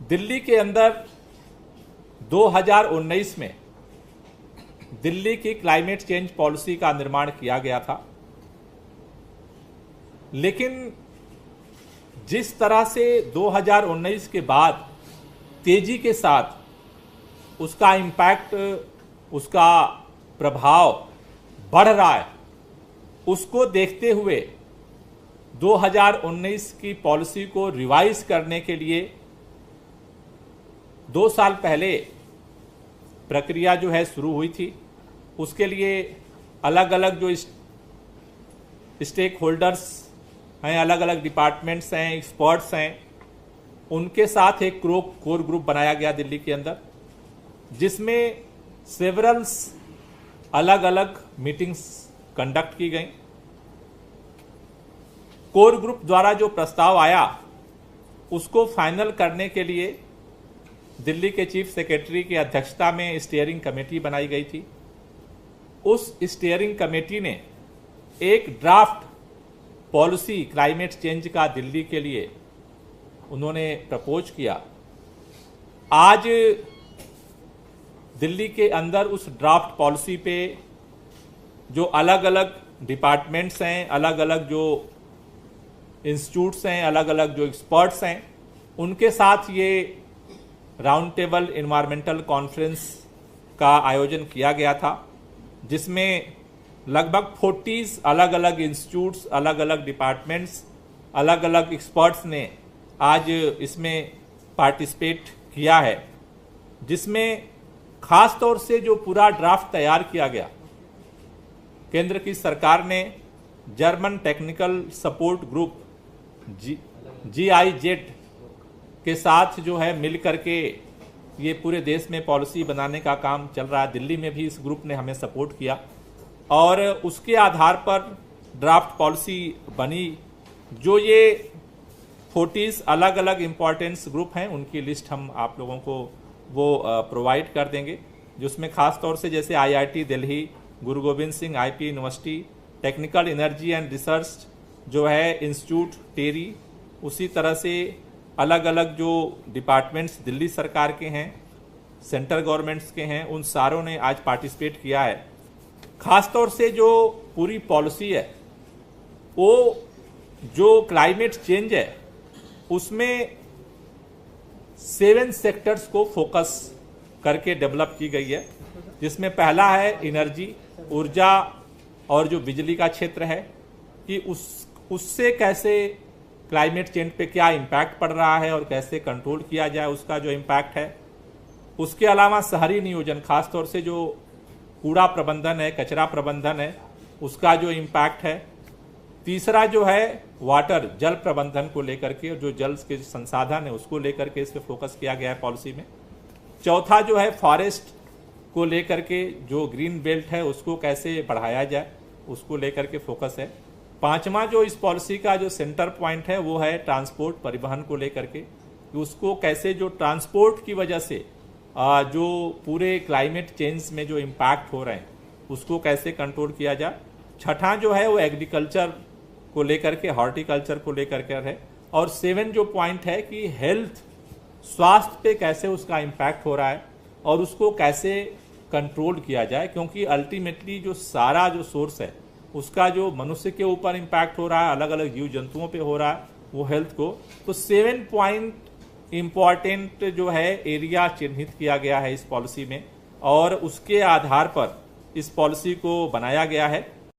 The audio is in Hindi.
दिल्ली के अंदर 2019 में दिल्ली की क्लाइमेट चेंज पॉलिसी का निर्माण किया गया था, लेकिन जिस तरह से 2019 के बाद तेजी के साथ उसका इम्पैक्ट, उसका प्रभाव बढ़ रहा है, उसको देखते हुए 2019 की पॉलिसी को रिवाइज करने के लिए 2 साल पहले प्रक्रिया जो है शुरू हुई थी। उसके लिए अलग अलग जो स्टेक होल्डर्स हैं, अलग अलग डिपार्टमेंट्स हैं, एक्सपर्ट्स हैं, उनके साथ एक कोर ग्रुप बनाया गया दिल्ली के अंदर, जिसमें सेवरल्स अलग अलग मीटिंग्स कंडक्ट की गई। कोर ग्रुप द्वारा जो प्रस्ताव आया उसको फाइनल करने के लिए दिल्ली के चीफ सेक्रेटरी की अध्यक्षता में स्टीयरिंग कमेटी बनाई गई थी। उस स्टीयरिंग कमेटी ने एक ड्राफ्ट पॉलिसी क्लाइमेट चेंज का दिल्ली के लिए उन्होंने प्रपोज किया। आज दिल्ली के अंदर उस ड्राफ्ट पॉलिसी पे जो अलग अलग डिपार्टमेंट्स हैं, अलग अलग जो इंस्टीट्यूट्स हैं, अलग अलग जो एक्सपर्ट्स हैं, उनके साथ ये राउंड टेबल एनवायरमेंटल कॉन्फ्रेंस का आयोजन किया गया था, जिसमें लगभग 40 अलग अलग इंस्टीट्यूट्स, अलग अलग डिपार्टमेंट्स, अलग अलग एक्सपर्ट्स ने आज इसमें पार्टिसिपेट किया है, जिसमें खास तौर से जो पूरा ड्राफ्ट तैयार किया गया, केंद्र की सरकार ने German technical support group GIZ के साथ जो है मिल करके ये पूरे देश में पॉलिसी बनाने का काम चल रहा है। दिल्ली में भी इस ग्रुप ने हमें सपोर्ट किया और उसके आधार पर ड्राफ्ट पॉलिसी बनी। जो ये 40 अलग अलग इम्पोर्टेंस ग्रुप हैं, उनकी लिस्ट हम आप लोगों को वो प्रोवाइड कर देंगे, जिसमें खास तौर से जैसे IIT Delhi, Guru Govind Singh IP university, technical energy and research जो है इंस्टीट्यूट टेरी, उसी तरह से अलग अलग जो डिपार्टमेंट्स दिल्ली सरकार के हैं, सेंट्रल गवर्नमेंट्स के हैं, उन सारों ने आज पार्टिसिपेट किया है। खास तौर से जो पूरी पॉलिसी है, वो जो क्लाइमेट चेंज है उसमें 7 सेक्टर्स को फोकस करके डेवलप की गई है, जिसमें पहला है एनर्जी, ऊर्जा और जो बिजली का क्षेत्र है कि उससे कैसे क्लाइमेट चेंज पे क्या इम्पैक्ट पड़ रहा है और कैसे कंट्रोल किया जाए उसका जो इम्पैक्ट है। उसके अलावा शहरी नियोजन, खास तौर से जो कूड़ा प्रबंधन है, कचरा प्रबंधन है, उसका जो इम्पैक्ट है। तीसरा जो है वाटर, जल प्रबंधन को लेकर के, जो जल के संसाधन है उसको लेकर के इस पे फोकस किया गया है पॉलिसी में। चौथा जो है फॉरेस्ट को लेकर के, जो ग्रीन बेल्ट है उसको कैसे बढ़ाया जाए उसको लेकर के फोकस है। पांचवा जो इस पॉलिसी का जो सेंटर पॉइंट है वो है ट्रांसपोर्ट, परिवहन को लेकर के, उसको कैसे जो ट्रांसपोर्ट की वजह से जो पूरे क्लाइमेट चेंज में जो इम्पैक्ट हो रहे हैं उसको कैसे कंट्रोल किया जाए। छठा जो है वो एग्रीकल्चर को लेकर के, हॉर्टिकल्चर को लेकर के है। और 7 जो पॉइंट है कि हेल्थ, स्वास्थ्य पे कैसे उसका इम्पैक्ट हो रहा है और उसको कैसे कंट्रोल किया जाए, क्योंकि अल्टीमेटली जो सारा जो सोर्स है उसका जो मनुष्य के ऊपर इम्पैक्ट हो रहा है, अलग अलग जीव जंतुओं पे हो रहा है वो हेल्थ को। तो 7 पॉइंट इम्पॉर्टेंट जो है एरिया चिन्हित किया गया है इस पॉलिसी में, और उसके आधार पर इस पॉलिसी को बनाया गया है।